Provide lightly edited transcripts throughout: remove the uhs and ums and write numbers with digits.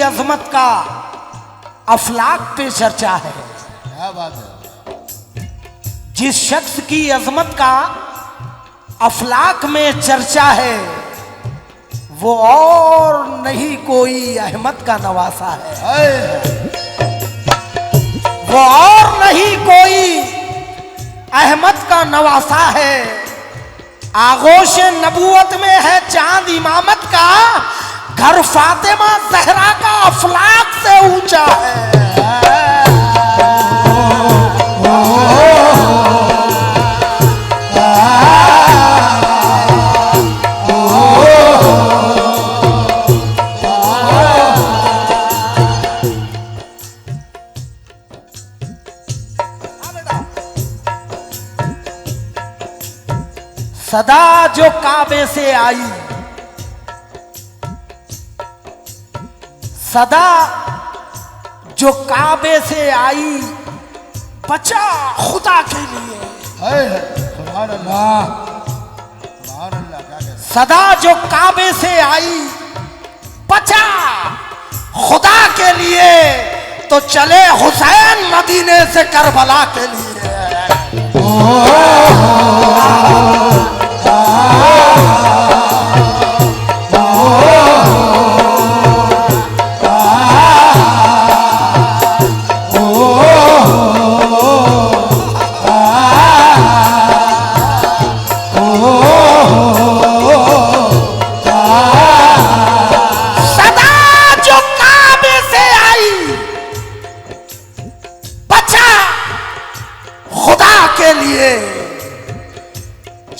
अजमत का अफलाक पे चर्चा है। क्या बात है। जिस शख्स की अजमत का अफलाक में चर्चा है वो और नहीं कोई अहमद का नवासा है। वो और नहीं कोई अहमद का नवासा है। आगोश नबूवत में है चांद इमामत का, घर फातिमा जहरा का अफलाक से ऊंचा है। सदा जो काबे से आई, सदा जो काबे से आई, बचा खुदा के लिए। सुभान अल्लाह, सुभान अल्लाह। क्या कहते हैं? सदा जो काबे से आई, बचा खुदा के लिए, तो चले हुसैन मदीने से करबला के लिए।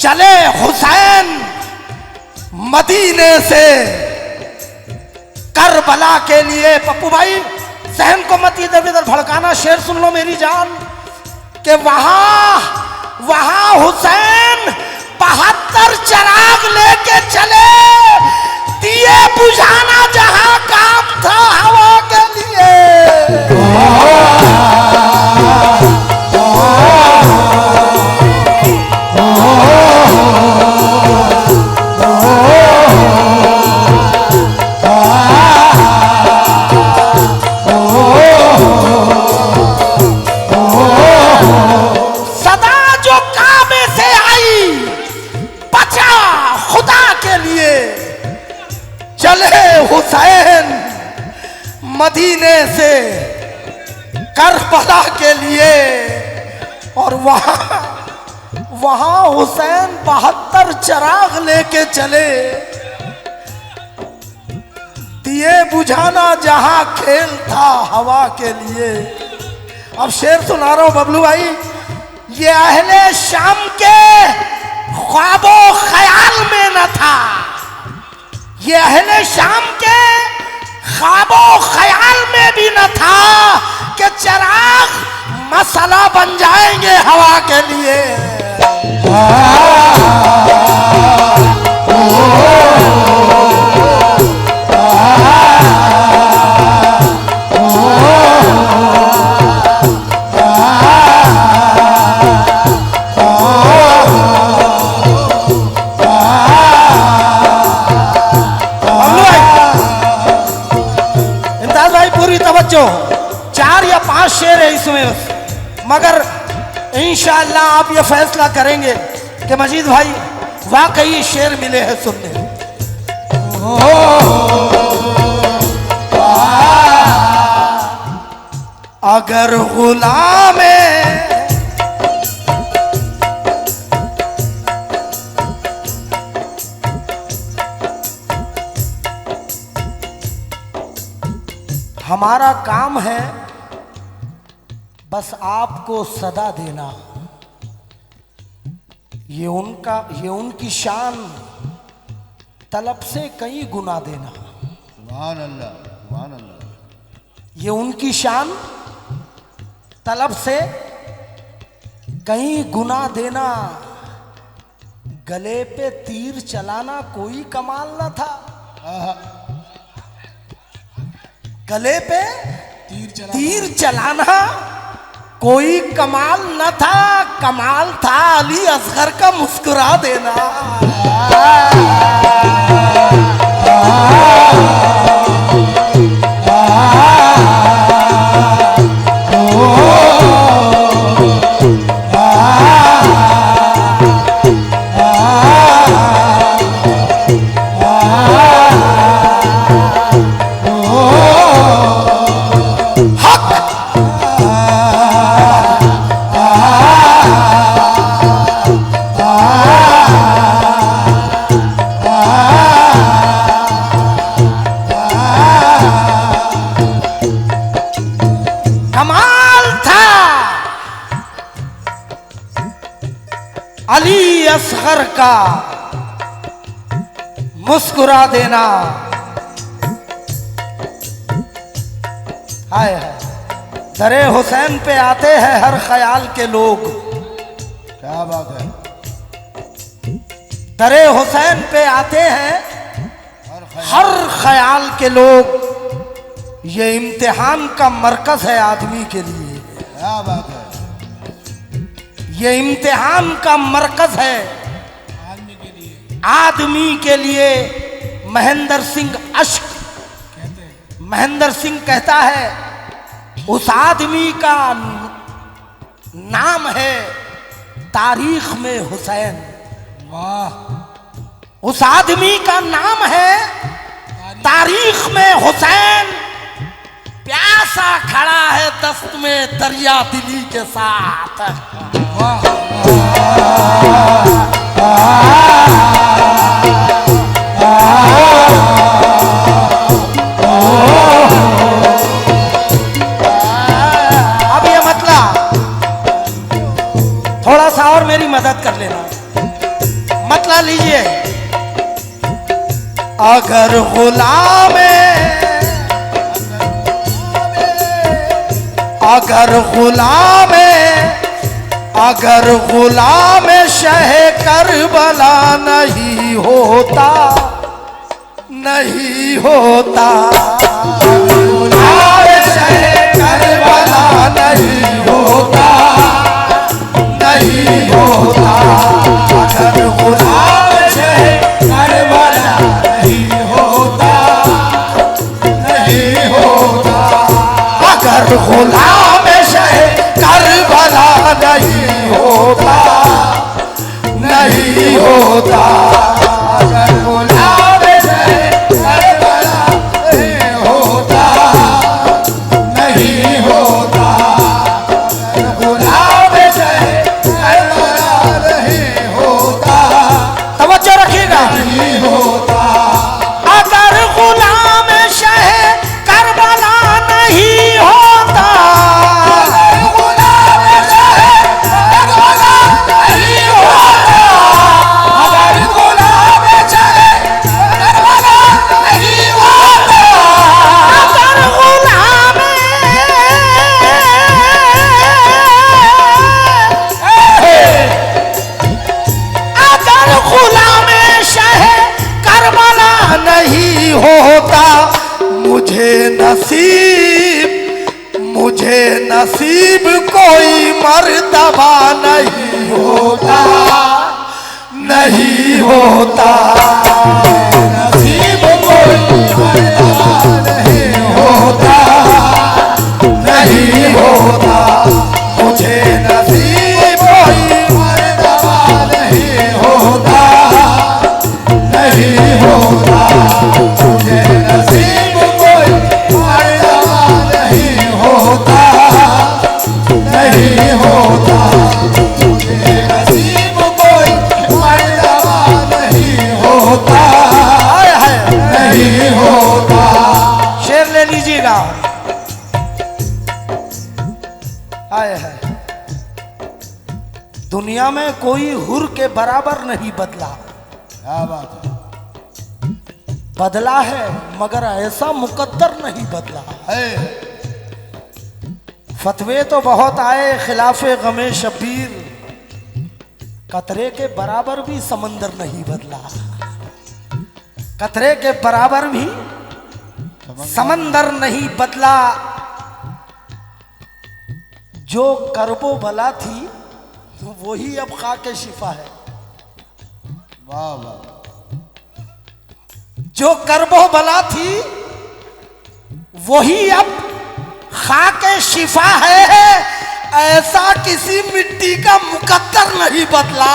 चले हुसैन मदीने से करबला के लिए। पप्पू भाई सहन को मत इधर उधर भड़काना, शेर सुन लो मेरी जान कि वहां हुसैन 72 चिराग लेके चले, दिए बुझाना जहां काम था हवा के लिए। हुसैन मदीने से करबला के लिए, और वहां हुसैन 72 चिराग लेके चले, दिए बुझाना जहां खेल था हवा के लिए। अब शेर सुना रहा हूं बबलू भाई, ये अहले शाम के ख्वाबो ख्याल में न था, ये अहले शाम के ख्वाबो ख्याल में भी न था कि चिराग मसला बन जाएंगे हवा के लिए। जो 4 या 5 शेर है इसमें, मगर इंशाअल्लाह आप ये फैसला करेंगे कि मजीद भाई वाकई शेर मिले हैं सुनने। अगर गुलाम हमारा काम है बस आपको सदा देना, ये उनकी शान तलब से कई गुना देना। सुभान अल्लाह, सुभान अल्लाह। ये उनकी शान तलब से कई गुना देना। गले पे तीर चलाना कोई कमाल न था, गले पे तीर चलाना कोई कमाल न था, कमाल था अली असगर का मुस्कुरा देना। ईश्वर का मुस्कुरा देना। हाय हाय, दरे हुसैन पे आते हैं हर ख्याल के लोग। क्या बात है। दरे हुसैन पे आते हैं हर ख्याल के लोग। ये इम्तिहान का मरकज है आदमी के लिए। क्या बात है। ये इम्तिहान का मरकज है आदमी के लिए। आदमी के लिए। महेंद्र सिंह अश्क कहते हैं। महेंद्र सिंह कहता है उस आदमी का नाम है तारीख में हुसैन। वाह। उस आदमी का नाम है तारीख में हुसैन। प्यासा खड़ा है दस्त में दरिया दिली के साथ। वाह। अब ये मतलब थोड़ा सा और मेरी मदद कर लेना। मतलब लीजिए, अगर गुलाम अगर गुलाम शह करबला नहीं होता, नहीं होता। गुलाम शह करबला नहीं होता, नहीं होता। अगर गुलाम शह करबला नहीं होता, नहीं होता। अगर गुलाम शह करबला नहीं होता, नहीं होता। अगर गुलाम शह करबला नहीं होता, नहीं होता। अगर गुलाम शह करबला नहीं होता, तवज्जो रखिएगा, नहीं होता। अगर गुलाम शह करबला नहीं होता, नहीं होता। मुझे नसीब कोई मर्तबा नहीं होता, नहीं होता। नसीब कोई मर्तबा नहीं होता, नहीं होता। मुझे नसीब कोई मर्तबा नहीं होता, नहीं होता। मुझे नसीब कोई मर्तबा नहीं होता, नहीं होता। मुझे नसीब कोई मर्तबा नहीं होता, नहीं होता। शेर ले लीजिएगा। आए है, दुनिया में कोई हुर के बराबर नहीं बदला। क्या बात है। बदला है मगर ऐसा मुकद्दर नहीं बदला है। फतवे तो बहुत आए खिलाफे गमे शबीर, कतरे के बराबर भी समंदर नहीं बदला। कतरे के बराबर भी समंदर नहीं बदला। जो करबो बला थी तो वही अब खाके शिफा है। वाह वाह। जो करबो बला थी वही अब खाके शिफा है। ऐसा किसी मिट्टी का मुकद्दर नहीं बदला।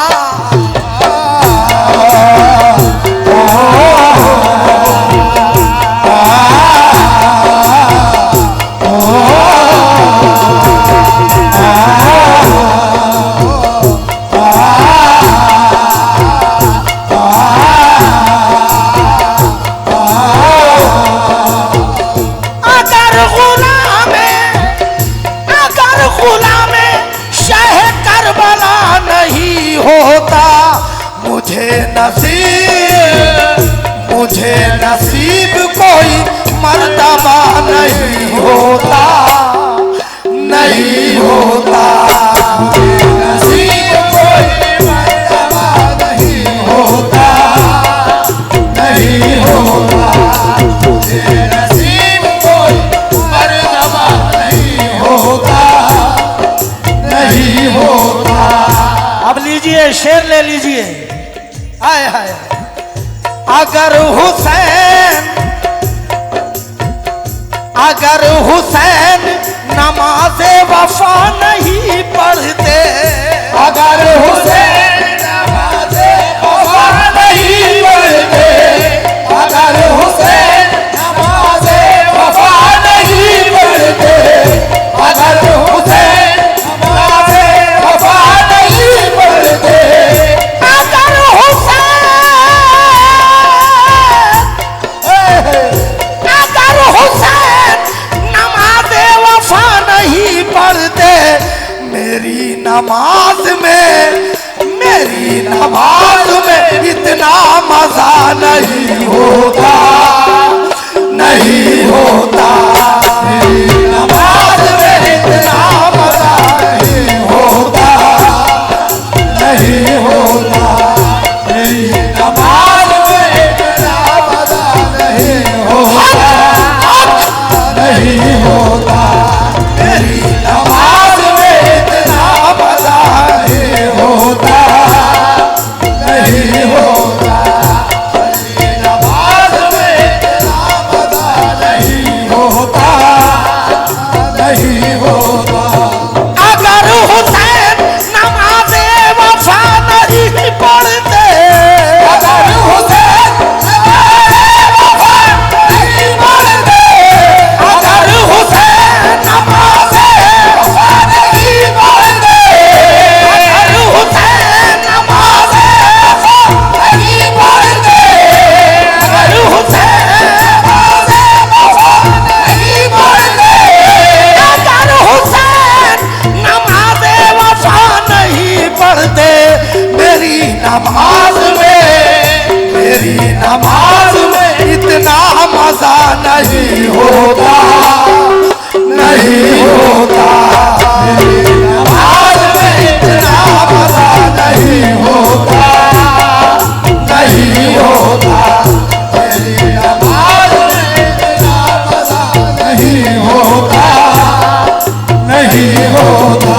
अगर गुलाम शाह करबला नहीं होता, मुझे नसीब कोई मर्तबा नहीं होता, नहीं होता। नसीब कोई मर्तबा नहीं होता, नहीं होता। नसीब कोई मर्तबा नहीं होता, नहीं होता। अब लीजिए शेर ले लीजिए। हाय हाय। अगर हुसैन नमाज़े वफा नहीं पढ़ते, अगर हुसैन नमाज़े वफा नहीं पढ़ते, अगर हुसैन नमाज़े वफा नहीं पढ़ते, अगर हुसैन नमाज़े वफा नहीं पढ़ते, अगर हुसैन नमाज़े वफा नहीं पढ़ते, मेरी नमाज में इतना मजा नहीं होता, नहीं होता। मेरी नमाज में इतना मजा नहीं होता, नहीं होता। मेरी नमाज में इतना मजा नहीं होता, नहीं होता। मेरी नमाज में इतना मजा नहीं होता, नहीं होता। मेरी नमाज में इतना मजा नहीं होता, नहीं होता। अगर हुसैन नमाज़े वफा नहीं पढ़ते, अगर हुसैन नमाज़े वफा नहीं पढ़ते, अगर हुसैन नमाज़े वफा नहीं पढ़ते, अगर हुसैन नमाज़े वफा नहीं पढ़ते, अगर हुसैन नमाज़े वफा नहीं पढ़ते, अगर हुसैन नमाज़े वफा नहीं पढ़ते, मेरी नमाज में इतना मजा नहीं होता, नहीं होता। मेरी नमाज में इतना मजा नहीं होता, नहीं होता। मेरी नमाज में इतना मजा नहीं होता, नहीं होता।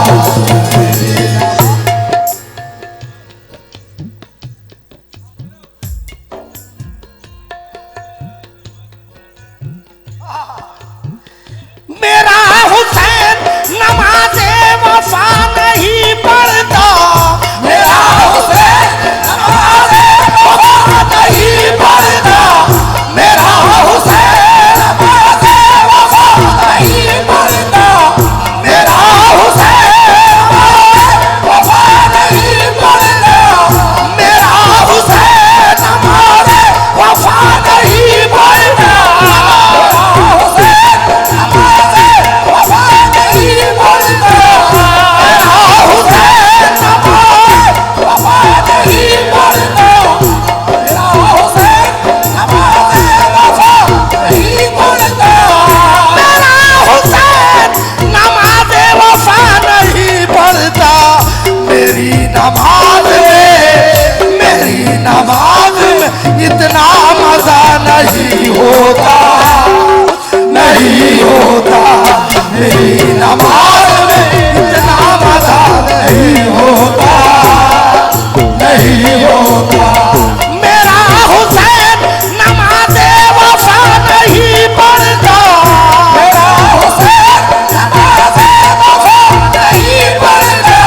मेरा हुसैन नमाज़े वफा नहीं पढ़ता, मेरा हुसैन नमाज़े वफा नहीं पढ़ता, मेरा हुसैन नमाज़े वफा नहीं पढ़ता, मेरा हुसैन नमाज़े वफा नहीं पढ़ता, मेरा हुसैन नमाज़े वफा नहीं पढ़ता, मेरा हुसैन नमाज़े वफा नहीं पढ़ता, मेरा हुसैन नमाज़े वफा नहीं पढ़ता, मेरा हुसैन नमाज़े वफा नहीं पढ़ता। मेरा हुसैन नमाज़े वफा नहीं पढ़ता, मेरी नमाज में इतना मजा नहीं होता, नहीं होता। मेरी नमाज में इतना मजा नहीं होता, नहीं होता। मेरा हुसैन नमाज़े वफा नहीं पढ़ता, मेरा हुसैन नमाज़े वफा नहीं पढ़ता,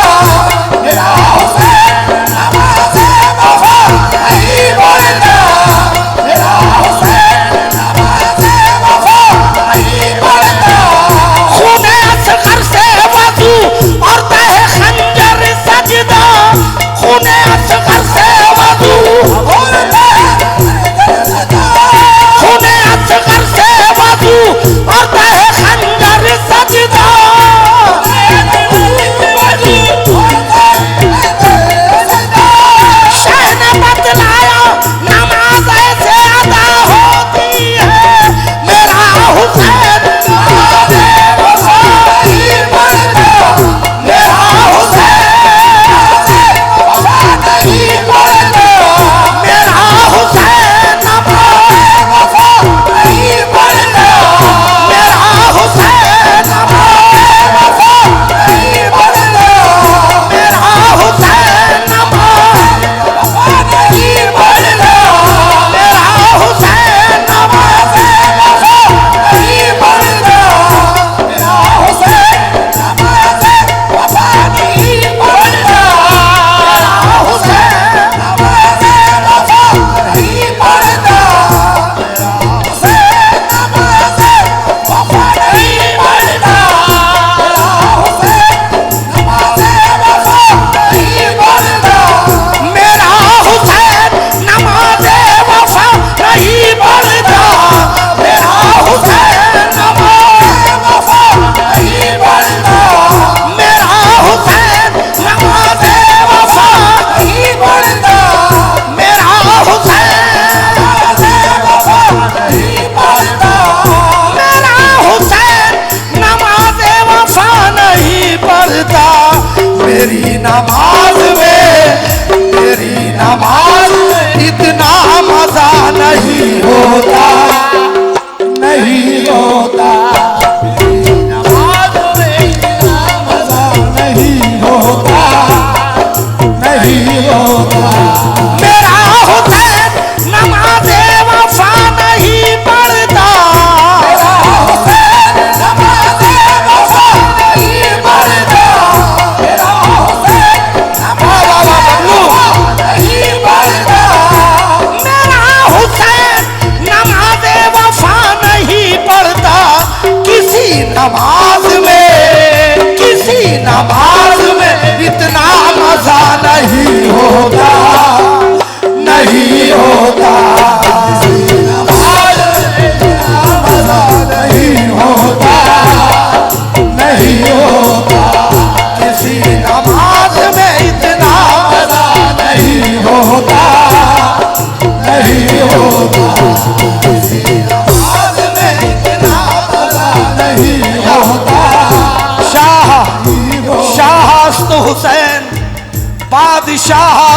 मेरा हुसैन नमाज़े वफा नहीं पढ़ता, मेरा हुसैन नमाज़े वफा नहीं पढ़ता। खूने असगर से वज़ू और तहे खंजर सजदा, खूने असगर से वज़ू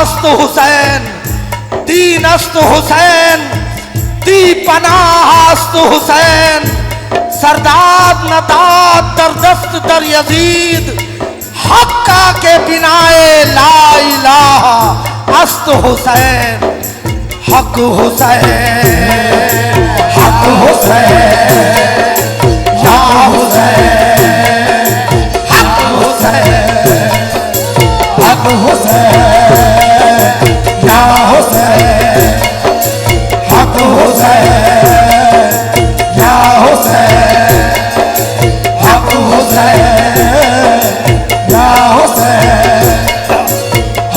अस्त हुसैन, दीन अस्त हुसैन, दी पनाह अस्त हुसैन, सरदाद नदाद दरदस्त दर यजीद, हक्का के बिनाए ला इलाहा अस्त हुसैन, हक हुसैन, हक हुसैन, या हुसैन, हक हुसैन, हक हुसैन, या हुसैन, हक हुसैन, या हुसैन, हक हुसैन, या हुसैन,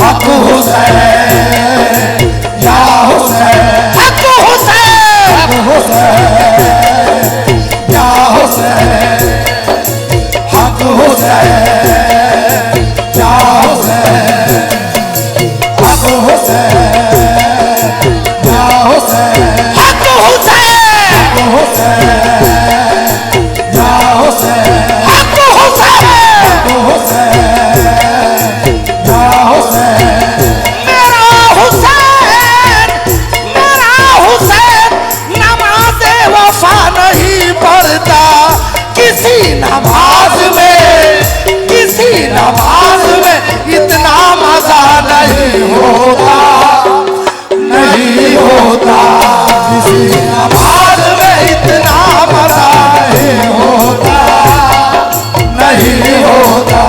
हक हुसैन, या हुसैन, हक हुसैन, हक हुसैन, या हुसैन, हक हुसैन, या हुसैन, हक हुसैन, या हुसैन, हक हुसैन, या हुसैन, हक हुसैन, या हुसैन, मेरा हुसैन, मेरा हुसैन नमाज़े वफा नहीं पढ़ता, किसी नमाज में, किसी नमाज में इतना मजा नहीं होता, नहीं होता, किसी नमाज में इतना मजा नहीं होता, नहीं होता,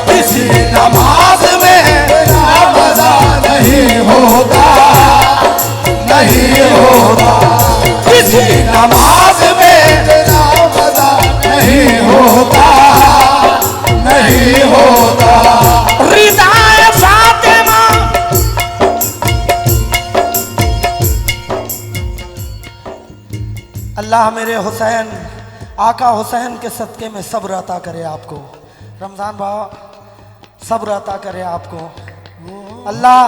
किसी नमाज में इतना मजा नहीं होता, नहीं होता, किसी नमाज में इतना मजा नहीं होता, नहीं होता। रिदाए फातिमा, अल्लाह मेरे हुसैन, आका हुसैन के सदक़े में सब्र अता करे आपको। रमज़ान बाबा सब्र अता करे आपको। अल्लाह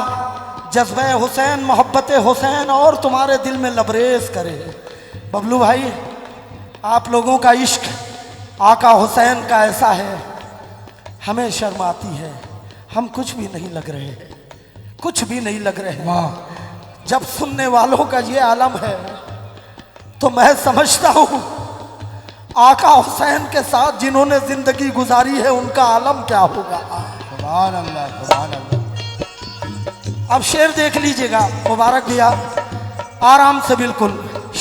जज्बे हुसैन, मोहब्बत हुसैन और तुम्हारे दिल में लबरेज करे। बबलू भाई, आप लोगों का इश्क आका हुसैन का ऐसा है, हमें शर्म आती है, हम कुछ भी नहीं लग रहे, कुछ भी नहीं लग रहे। जब सुनने वालों का ये आलम है तो मैं समझता हूँ आका हुसैन के साथ जिन्होंने जिंदगी गुजारी है उनका आलम क्या होगा। सुभान अल्लाह, सुभान अल्लाह। अब शेर देख लीजिएगा मुबारक भैया, आराम से बिल्कुल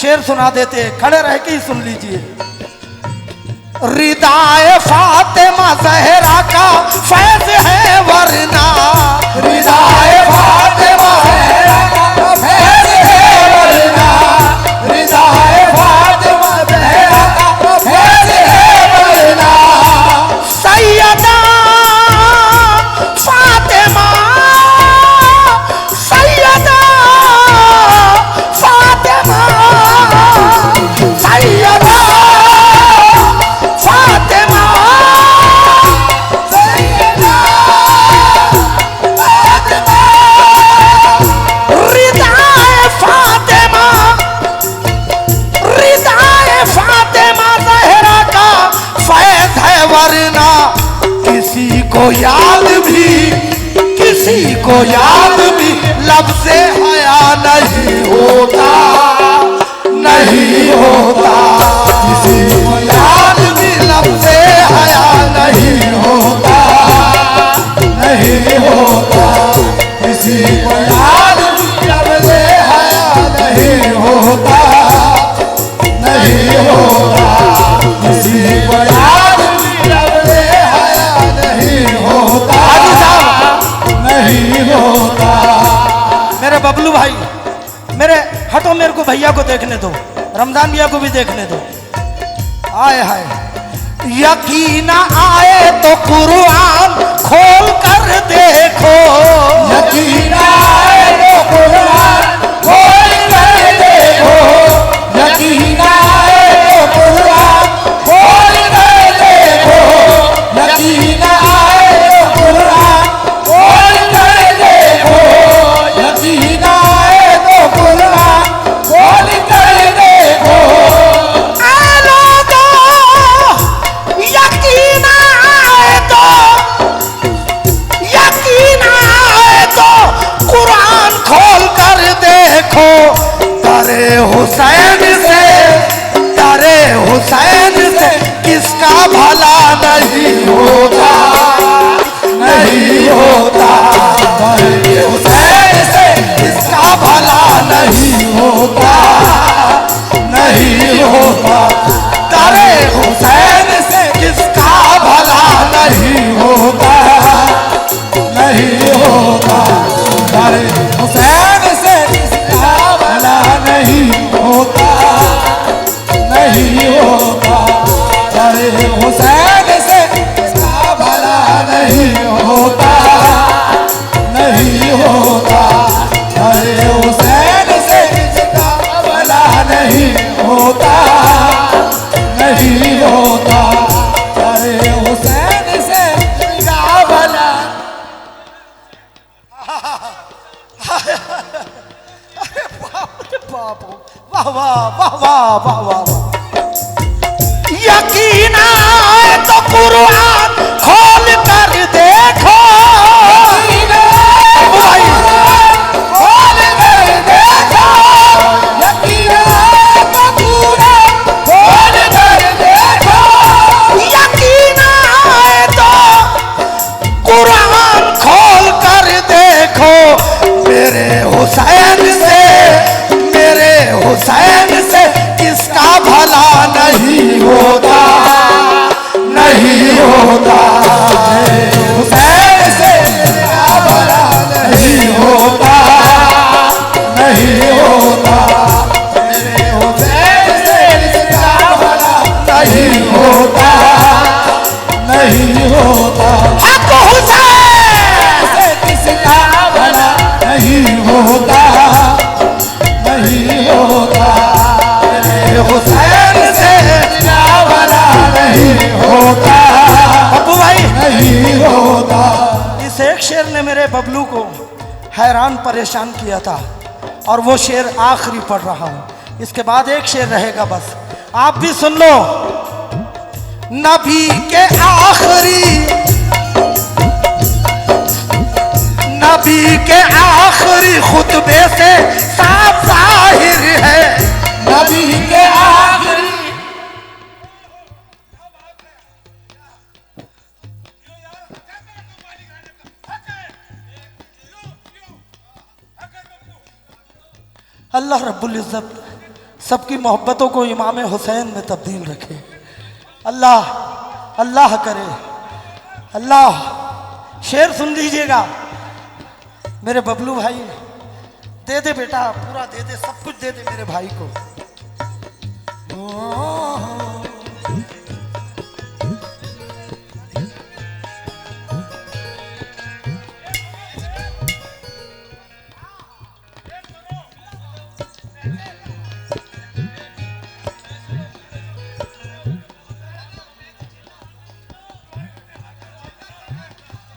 शेर सुना देते, खड़े रह के ही सुन लीजिए। रिदाए फातिमा ज़हरा का फैज़ है वरना, रिदाए फातिमा ज़हरा का फैज़ है वरना, रिदाए फातिमा ज़हरा का फैज़ है वरना, सैयदा फातिमा, सैयदा फातिमा, सैयदा फातिमा, सैयदा फातिमा, रिदाए फातिमा, रिदाए फातिमा ज़हरा का फैज़ है वरना, किसी को याद भी, किसी को याद भी लब से हया नहीं होता, नहीं होता, किसी को याद भी लब से हया नहीं होता, नहीं होता, किसी को याद भी लब से हया नहीं होता, नहीं होता, किसी को याद भी लब से हया नहीं होता, नहीं होता। मेरे बबलू भाई, मेरे हटो, मेरे को भैया को देखने दो, रमजान भैया को भी देखने दो। आए हाय, यकीन आए तो कुरान खोल कर देखो, यकीन आए तो कुरान खोल कर देखो, यकीन आए तो कुरान खोल कर देखो, यकीन आए तो कुरान खोल कर देखो, यकीन आए तो कुरान खोल कर देखो। यकीन आए तो हुसैन से, प्यारे हुसैन से किसका भला नहीं होता, नहीं होता। प्यारे हुसैन से किसका भला नहीं होता, नहीं होता। प्यारे हुसैन से किसका भला नहीं होता, नहीं होता। प्यारे हुसैन से किसका भला नहीं होता, नहीं होता। प्यारे हुसैन से किसका भला नहीं होता, नहीं होता। प्यारे हुसैन से किसका भला नहीं होता, नहीं होता। प्यारे हुसैन से किसका भला। अरे बाप रे बाप, वाह वाह वाह वाह वाह वाह। यकीन आए तो कुरान खोल कर देखो, खोल कर देखो। यकीन आए तो कुरान खोल कर देखो, यकीन आए तो कुरान खोल कर देखो। मेरे हुसैन से, मेरे हुसैन से किसका भला नहीं होता, नहीं होता। हुसैन से किसका भला नहीं होता, नहीं होता। मेरे हुसैन से किसका भला नहीं होता, नहीं होता। हक हुसैन से किसका भला नहीं होता, नहीं होता। मेरे हुसैन से किसका भला नहीं होता, अबू भाई नहीं होता। इस एक शेर ने मेरे बबलू को हैरान परेशान किया था, और वो शेर आखिरी पढ़ रहा हूं। इसके बाद एक शेर रहेगा बस, आप भी सुन लो। नबी के आखिरी, नबी के आखिरी खुतबे से साफ जाहिर है, नबी के आखिरी। अल्लाह रब्बुल इज़्ज़त सबकी मोहब्बतों को इमाम हुसैन में तब्दील रखे। अल्लाह अल्लाह करे, अल्लाह। शेर सुन लीजिएगा मेरे बबलू भाई, दे दे बेटा, पूरा दे दे, सब कुछ दे दे मेरे भाई को।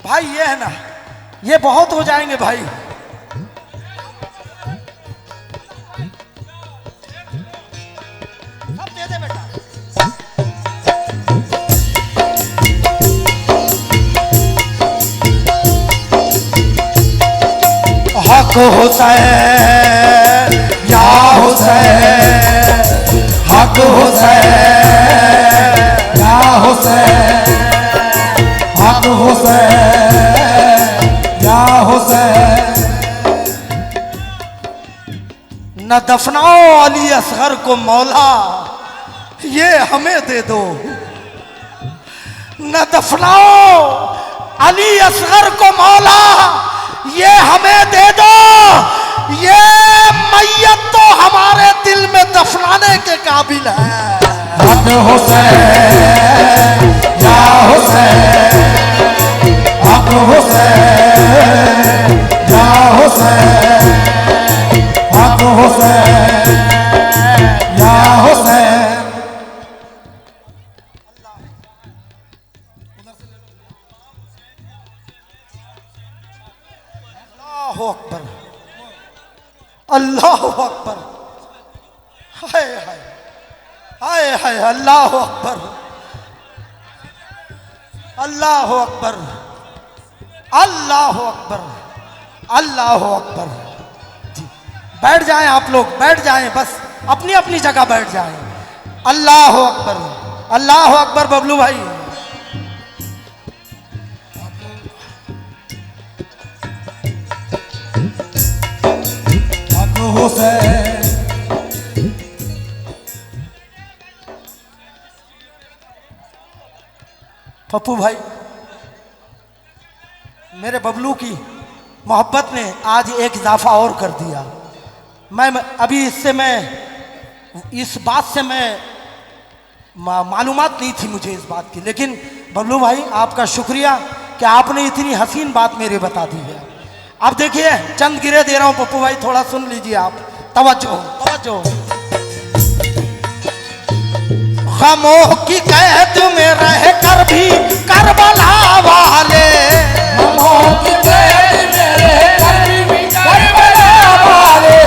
भाई ये है ना, ये बहुत हो जाएंगे भाई। सब दे दे बेटा। हक हुसैन या हुसैन, हक हुसैन या हुसैन, हक हुसैन या हुसैन। न दफनाओ अली असगर को मौला, ये हमें दे दो। न दफनाओ अली असगर को मौला, ये हमें दे दो। ये मैयत तो हमारे दिल में दफनाने के काबिल है। हक हुसैन या हुसैन, हक हुसैन या हुसैन, हक हुसैन या हुसैन। अल्लाहु अकबर, अल्लाहु अकबर, हाय हाय हाय हाय, अल्लाहु अकबर, अल्लाहु अकबर, अल्लाहु अकबर, अल्लाहु अकबर। जी बैठ जाएं आप लोग, बैठ जाएं बस। अपनी अपनी जगह बैठ जाएं। अल्लाह अकबर, अल्लाह अकबर। बबलू भाई पप्पू भाई, मेरे बबलू की मोहब्बत ने आज एक इजाफा और कर दिया। मैं अभी इससे मैं इस बात से मैं मालूमात नहीं थी मुझे इस बात की, लेकिन बबलू भाई आपका शुक्रिया कि आपने इतनी हसीन बात मेरे बता दी है। अब देखिए चंद गिरे दे रहा हूं पप्पू भाई, थोड़ा सुन लीजिए आप, तवज्जो तवज्जो। गमों की कैद में रह कर भी करबला वाले, गमों की कैद में रह कर भी करबला वाले,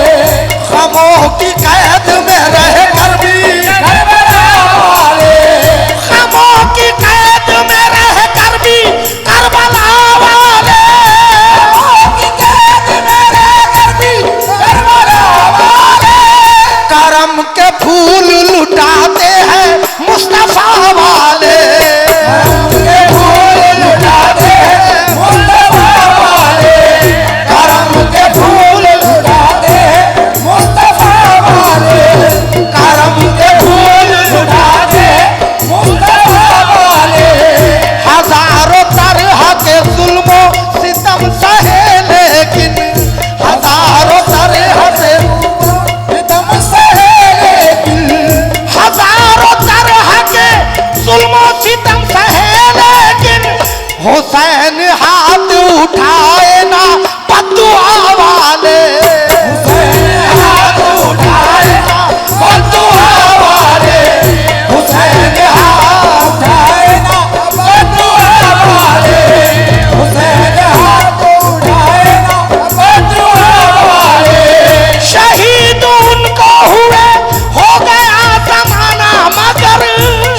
गमों की कैद में रह कर भी करबला वाले, गमों की कैद में रह कर भी करबला वाले, गमों की कैद में रह कर भी करबला वाले, करम के फूल लुटाते हैं मुस्तफा वाले, करम के फूल लुटाते हैं मुस्तफा वाले, करम के फूल लुटाते हैं मुस्तफा वाले, करम के फूल लुटाते हैं मुस्तफा वाले। हजारों तरह के जुल्मों सितम सहे लेकिन, हजारों तरह से सितम सहे लेकिन, हजारों तरह के जुल्मों सितम सहे लेकिन, हुसैन हाथ उठाए ना बद्दुआ वाले, हुसैन हाथ उठाए ना बद्दुआ वाले, हुसैन हाथ उठाए ना बद्दुआ वाले, हुसैन हाथ उठाए ना बद्दुआ वाले। शहीद उनको हुए हो गया जमाना मगर,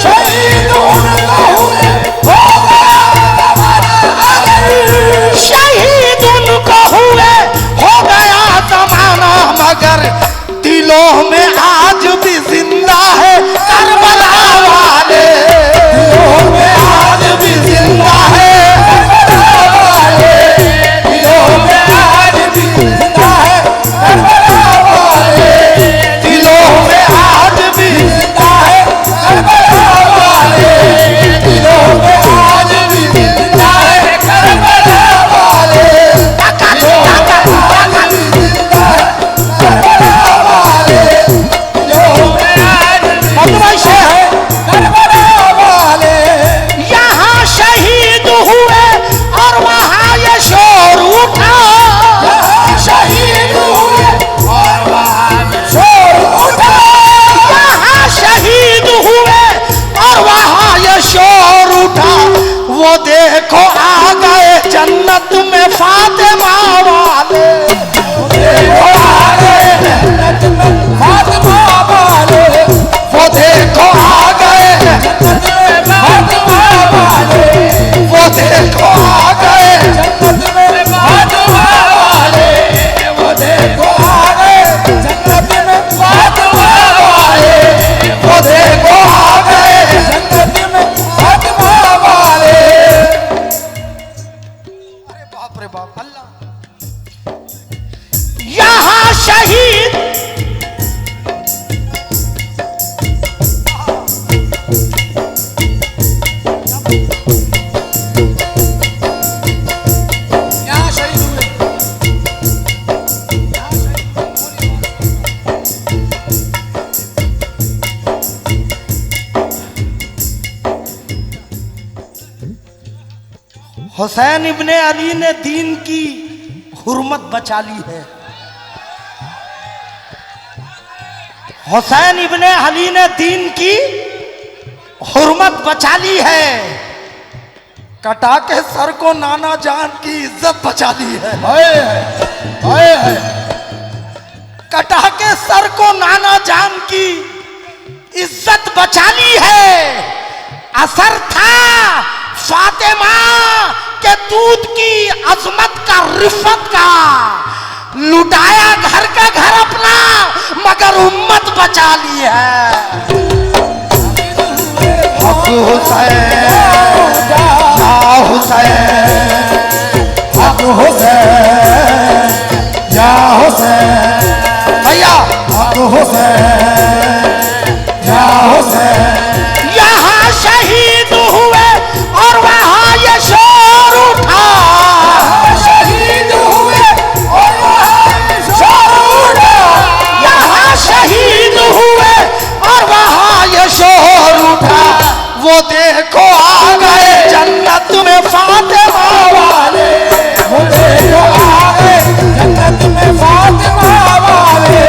शहीद उनको हुए हो गया जमाना अगर, शहीद उनको हुए हो गया जमाना मगर, दिलों में आज भी जिंदा है करबला वाले, दिलों में आज भी जिंदा है करबला वाले, दिलों में आज भी जिंदा है करबला वाले, दिलों में आज भी जिंदा है करबला वाले, दिलों में आज भी जिंदा है करबला वाले, दिलों में आज भी जिंदा है करबला वाले, दिलों में आज भी बदमाश है। करबला वाले। यहाँ शहीद हुए और वहाँ ये शोर उठा, यहाँ शहीद हुए और वहाँ शोर उठा, यहाँ शहीद हुए और वहाँ ये शोर उठा। वो देखो आ गए जन्नत में फातिमा वाले, देखो आ गए जन्नत में फातिमा वाले, वो देखो आ गए, जन्नत में फातिमा वाले, वो देखो आ गए, जन्नत में फातिमा वाले, वो देखो आ गए जन्नत में फातिमा वाले, वो देखो आ गए जन्नत में फातिमा वाले। अरे बाप रे बाप, अल्लाह। यहाँ शहीद यहाँ शहीद हुए, हुसैन इब्ने अली ने दीन की हुर्मत बचा ली है, हुसैन इब्ने अली ने दीन की हुर्मत बचा ली है, कटा के सर को नाना जान की इज्जत बचा ली है, हाय कटा के सर को नाना जान की इज्जत बचा ली है। असर था फातिमा के दूध की अजमत का, रिफत का, लुटाया घर का घर अपना मगर उम्मत बचा मचा ली है। हक हुसैन या हुसैन, हक हुसैन या हुसैन, भैया हक हुसैन या हुसैन। यहाँ शहीद हुए और वहाँ ये शोर उठा, शहीद हुए और वहाँ शोर उठा, यहाँ शहीद हुए और वहाँ ये शोर उठा। वो देखो आ गए जन्नत में फातिमा वाले, वो देखो आ गए जन्नत में फातिमा वाले,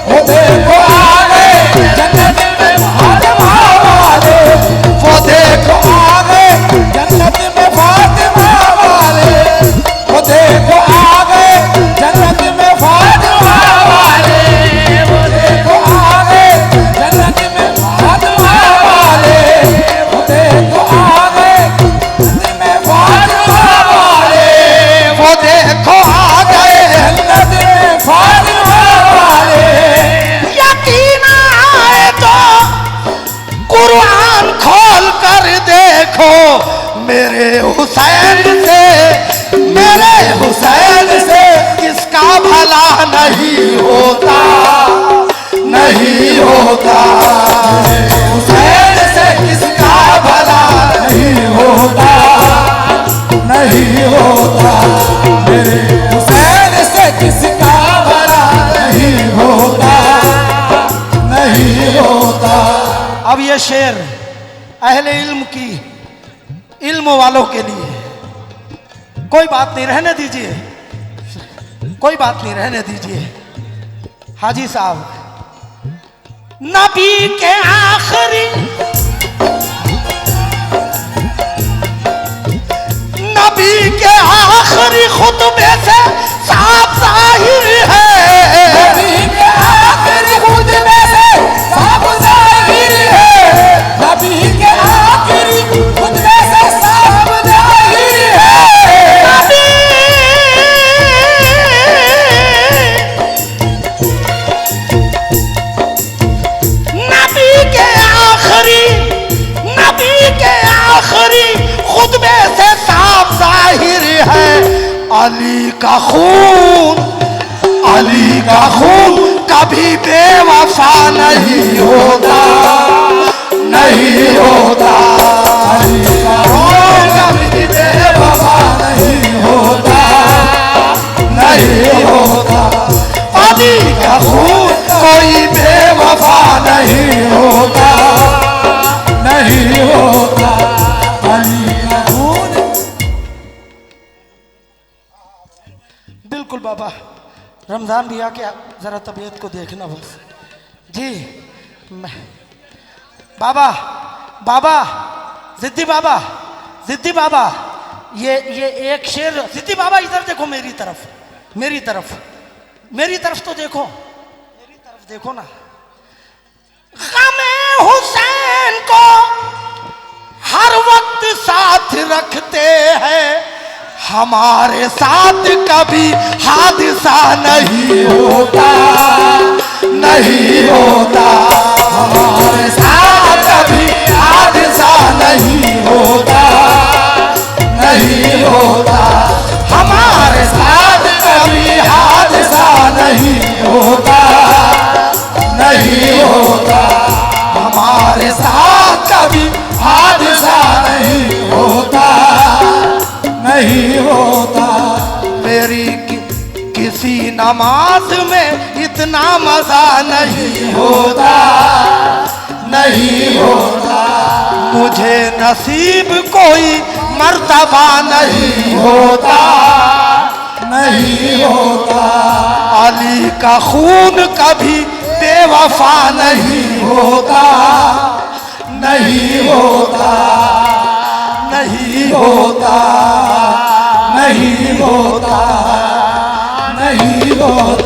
वो देखो आ गए जन्नत में फातिमा वाले, वो देखो आ गए जन्नत में फातिमा वाले, वो देखो आ गए जन्नत में फातिमा वाले, वो देखो आ गए जन्नत में फातिमा वाले, वो देखो आ गए जन्नत में फातिमा वाले, वो देखो आ गए जन्नत में फातिमा वाले। यकीन आए तो कुरान खोल कर देखो, मेरे हुसैन से, मेरे हुसैन से किसका भला नहीं होता, नहीं होता। हुसैन से किसका भला नहीं होता, नहीं होता। मेरे हुसैन से किसका भला नहीं होता, नहीं होता। अब ये शेर अहले इल्म की, इल्म वालों के लिए। कोई बात नहीं, रहने दीजिए, कोई बात नहीं, रहने दीजिए। हाजी साहब, नबी के आखिरी, नबी के आखिरी खुतबे से साफ जाहिर है, नबी के आखिरी खुतबे से साफ जाहिर है, नबी के आखिरी खुतबे से साफ जाहिर है। नबी के आखिरी, नबी के आखिरी खुतबे से साफ जाहिर है, अली का खून, अली का खून कभी बेवफा नहीं होता, नहीं होता। अली का खून कभी बेवफा नहीं होता, नहीं होता। अली का खून कोई बेवफा नहीं होता, नहीं होता। अली का खून। बिल्कुल बाबा, रमजान भी आके जरा तबीयत को देखना बस जी। बाबा, बाबा, जिद्दी बाबा, जिद्दी बाबा, ये एक शेर, जिद्दी बाबा इधर देखो, मेरी तरफ, मेरी तरफ, मेरी तरफ तो देखो, मेरी तरफ देखो ना। गमे हुसैन को हर वक्त साथ रखते हैं, हमारे साथ कभी हादसा नहीं होता, नहीं होता। हमारे साथ कभी हादसा नहीं होता, नहीं होता। हमारे साथ कभी हादसा नहीं होता, नहीं होता। हमारे साथ कभी हादसा नहीं होता, नहीं होता। मेरी किसी नमाज में इतना मजा नहीं होता, नहीं होता। मुझे नसीब कोई मर्तबा नहीं होता, नहीं होता। अली का खून कभी बेवफा नहीं होता, नहीं होता, नहीं होता, नहीं होता, नहीं होता।